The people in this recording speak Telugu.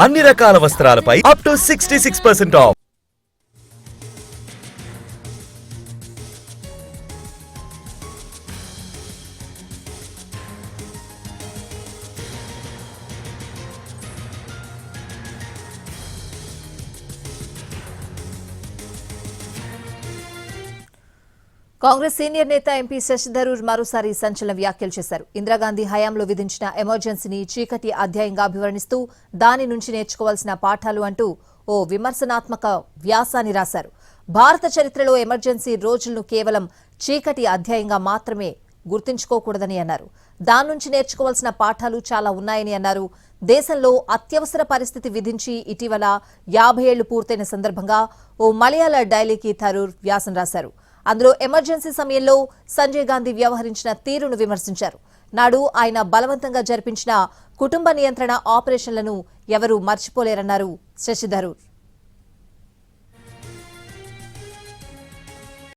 అన్ని రకాల వస్త్రాలపై up to 66% off. Congress senior నేత ఎంపీ శశి థరూర్ మరోసారి సంచలన వ్యాఖ్యలు చేశారు. ఇందిరాగాంధీ హయాంలో విధించిన ఎమర్జెన్సీని చీకటి అధ్యాయంగా అభివర్ణిస్తూ దాని నుంచి నేర్చుకోవాల్సిన పాఠాలు అంటూ ఓ విమర్శనాత్మక వ్యాసాన్ని రాశారు. భారత చరిత్రలో ఎమర్జెన్సీ రోజులను కేవలం చీకటి అధ్యాయంగా మాత్రమే గుర్తుంచుకోకూడదని అన్నారు. దాని నుంచి నేర్చుకోవాల్సిన పాఠాలు చాలా ఉన్నాయని అన్నారు. దేశంలో అత్యవసర పరిస్థితి విధించి ఇటీవల 50 ఏళ్లు పూర్తయిన సందర్భంగా ఓ మలయాళ డైలీకి థరూర్ వ్యాసం రాశారు. అందులో ఎమర్జెన్సీ సమయంలో సంజయ్ గాంధీ వ్యవహరించిన తీరును విమర్శించారు. నాడు ఆయన బలవంతంగా జరిపించిన కుటుంబ నియంత్రణ ఆపరేషన్లను ఎవరూ మర్చిపోలేరన్నారు శశి థరూర్.